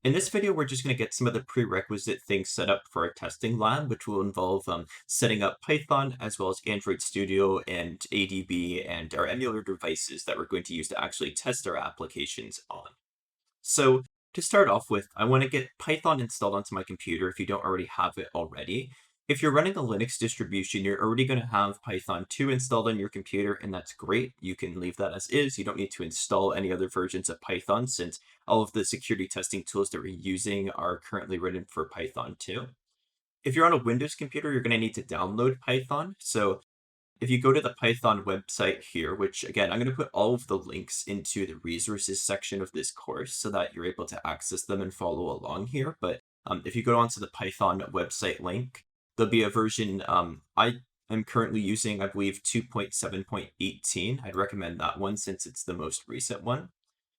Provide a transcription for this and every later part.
In this video, we're just going to get some of the prerequisite things set up for our testing lab, which will involve setting up Python as well as Android Studio and ADB and our emulator devices that we're going to use to actually test our applications on. So to start off with, I want to get Python installed onto my computer if you don't already have it already. If you're running a Linux distribution, you're already going to have Python 2 installed on your computer, and that's great. You can leave that as is. You don't need to install any other versions of Python since all of the security testing tools that we're using are currently written for Python 2. If you're on a Windows computer, you're going to need to download Python. So if you go to the Python website here, which again, I'm going to put all of the links into the resources section of this course so that you're able to access them and follow along here. But if you go onto the Python website link, there'll be a version I am currently using, I believe, 2.7.18. I'd recommend that one since it's the most recent one.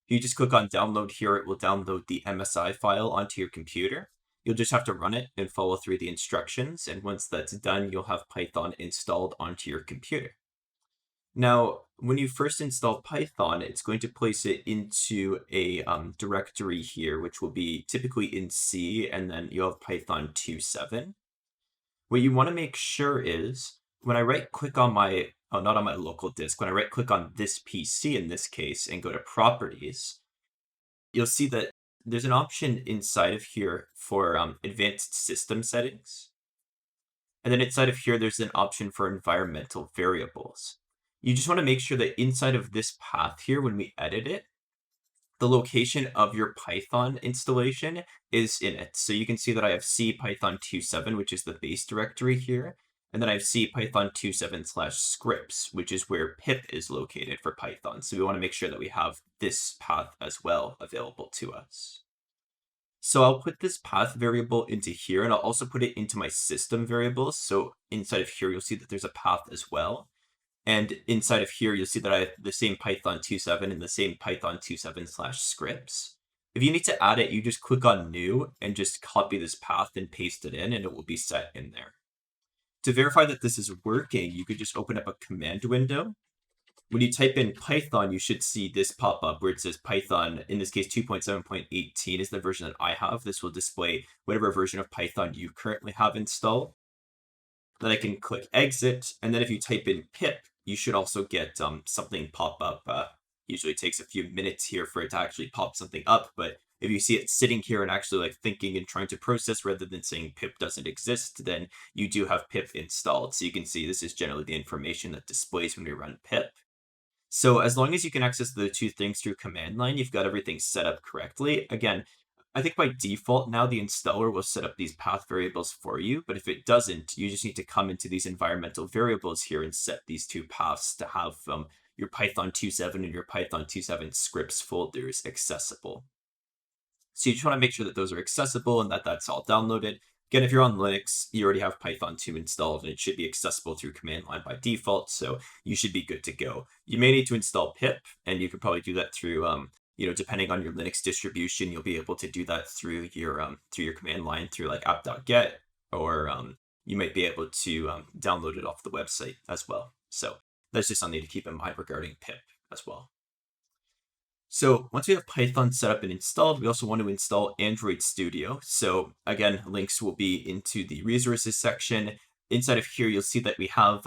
If you just click on download here, it will download the MSI file onto your computer. You'll just have to run it and follow through the instructions. And once that's done, you'll have Python installed onto your computer. Now, when you first install Python, it's going to place it into a directory here, which will be typically in C, and then you'll have Python 2.7. What you want to make sure is when I right click on my, not on my local disk, when I right click on this PC in this case and go to properties, you'll see that there's an option inside of here for advanced system settings. And then inside of here, there's an option for environmental variables. You just want to make sure that inside of this path here, when we edit it, the location of your Python installation is in it. So you can see that I have C Python 2.7, which is the base directory here. And then I have C Python 2.7/scripts, which is where pip is located for Python. So we want to make sure that we have this path as well available to us. So I'll put this path variable into here, and I'll also put it into my system variables. So inside of here, you'll see that there's a path as well. And inside of here, you'll see that I have the same Python 2.7 and the same Python 2.7/scripts. If you need to add it, you just click on new and just copy this path and paste it in, and it will be set in there. To verify that this is working, you could just open up a command window. When you type in Python, you should see this pop up where it says Python, in this case 2.7.18 is the version that I have. This will display whatever version of Python you currently have installed. Then I can click exit, and then if you type in pip, you should also get something pop up. Usually it takes a few minutes here for it to actually pop something up, but if you see it sitting here and actually like thinking and trying to process rather than saying pip doesn't exist, then you do have pip installed. So you can see this is generally the information that displays when we run pip. So as long as you can access the two things through command line, you've got everything set up correctly. Again, I think by default now the installer will set up these path variables for you, but if it doesn't, you just need to come into these environmental variables here and set these two paths to have your Python 2.7 and your Python 2.7/scripts folders accessible. So you just want to make sure that those are accessible and that that's all downloaded. Again, if you're on Linux, you already have Python 2 installed, and it should be accessible through command line by default, so you should be good to go. You may need to install pip, and you could probably do that through depending on your Linux distribution, you'll be able to do that through your command line through like app.get, or you might be able to download it off the website as well. So that's just something to keep in mind regarding pip as well. So once we have Python set up and installed, we also want to install Android Studio. So again, links will be into the resources section. Inside of here, you'll see that we have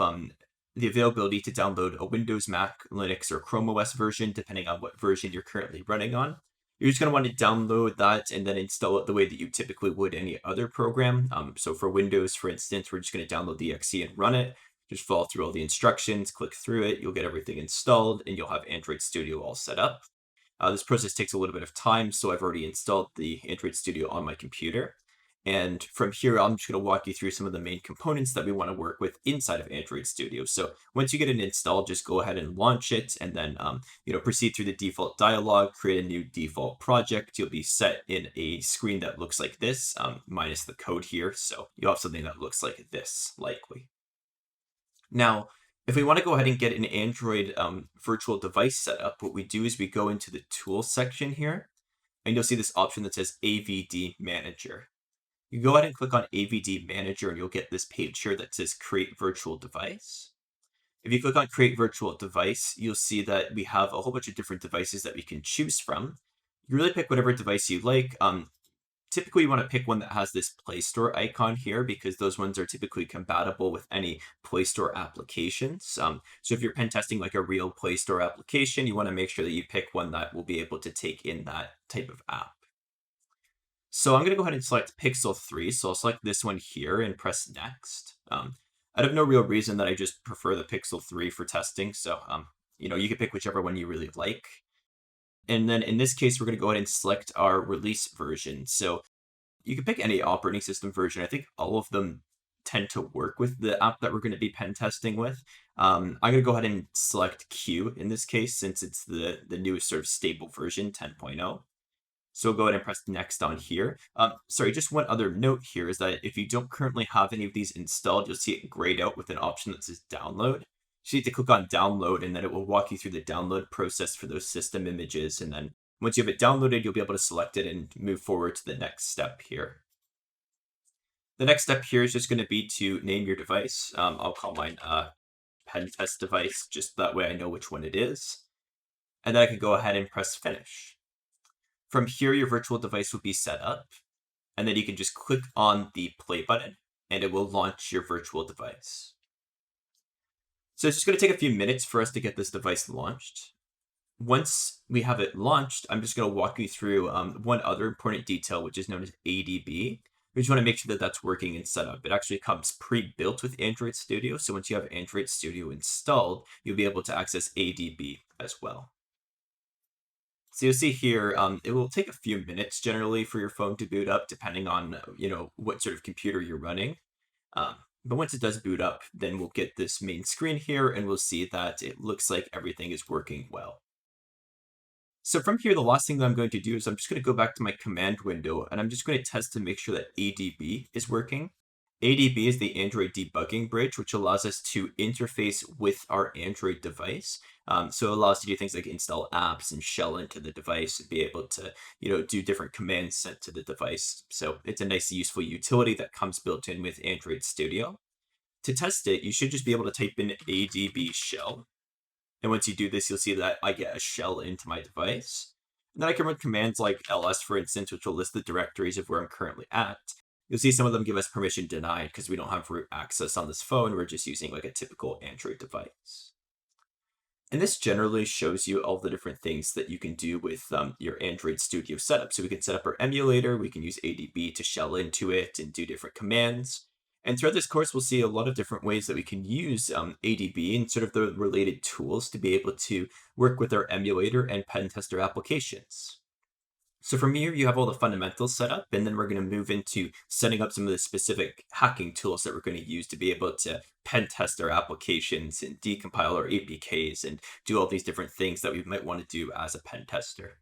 the availability to download a Windows, Mac, Linux, or Chrome OS version, depending on what version you're currently running on. You're just going to want to download that and then install it the way that you typically would any other program. So for Windows, for instance, we're just going to download the exe and run it. Just follow through all the instructions, click through it, you'll get everything installed, and you'll have Android Studio all set up. This process takes a little bit of time, so I've already installed the Android Studio on my computer. And from here, I'm just going to walk you through some of the main components that we want to work with inside of Android Studio. So once you get it installed, just go ahead and launch it, and then proceed through the default dialog, create a new default project. You'll be set in a screen that looks like this, minus the code here. So you'll have something that looks like this, likely. Now, if we want to go ahead and get an Android virtual device set up, what we do is we go into the tools section here, and you'll see this option that says AVD Manager. You go ahead and click on AVD Manager, and you'll get this page here that says Create Virtual Device. If you click on Create Virtual Device, you'll see that we have a whole bunch of different devices that we can choose from. You really pick whatever device you like. typically you want to pick one that has this Play Store icon here because those ones are typically compatible with any Play Store applications. So if you're pen testing like a real Play Store application, you want to make sure that you pick one that will be able to take in that type of app. So I'm going to go ahead and select Pixel 3. So I'll select this one here and press Next. I have no real reason that I just prefer the Pixel 3 for testing. So, you can pick whichever one you really like. And then in this case, we're going to go ahead and select our release version. So you can pick any operating system version. I think all of them tend to work with the app that we're going to be pen testing with. I'm going to go ahead and select Q in this case, since it's the newest sort of stable version, 10.0. So we'll go ahead and press next on here. Sorry, just one other note here is that if you don't currently have any of these installed, you'll see it grayed out with an option that says download. So you need to click on download, and then it will walk you through the download process for those system images. And then once you have it downloaded, you'll be able to select it and move forward to the next step here. The next step here is just going to be to name your device. I'll call mine pen test device, just that way I know which one it is. And then I can go ahead and press finish. From here, your virtual device will be set up, and then you can just click on the play button, and it will launch your virtual device. So it's just going to take a few minutes for us to get this device launched. Once we have it launched, I'm just going to walk you through one other important detail, which is known as ADB. We just want to make sure that that's working and set up. It actually comes pre-built with Android Studio, so once you have Android Studio installed, you'll be able to access ADB as well. So you'll see here, it will take a few minutes generally for your phone to boot up, depending on what sort of computer you're running. But once it does boot up, then we'll get this main screen here, and we'll see that it looks like everything is working well. So from here, the last thing that I'm going to do is I'm just going to go back to my command window, and I'm just going to test to make sure that ADB is working. ADB is the Android Debugging Bridge, which allows us to interface with our Android device. So it allows us to do things like install apps and shell into the device and be able to, do different commands sent to the device. So it's a nice, useful utility that comes built in with Android Studio. To test it, you should just be able to type in ADB shell. And once you do this, you'll see that I get a shell into my device. And then I can run commands like ls, for instance, which will list the directories of where I'm currently at. You'll see some of them give us permission denied because we don't have root access on this phone. We're just using like a typical Android device. And this generally shows you all the different things that you can do with your Android Studio setup. So we can set up our emulator, we can use ADB to shell into it and do different commands. And throughout this course, we'll see a lot of different ways that we can use ADB and sort of the related tools to be able to work with our emulator and pen tester applications. So from here, you have all the fundamentals set up, and then we're going to move into setting up some of the specific hacking tools that we're going to use to be able to pen test our applications and decompile our APKs and do all these different things that we might want to do as a pen tester.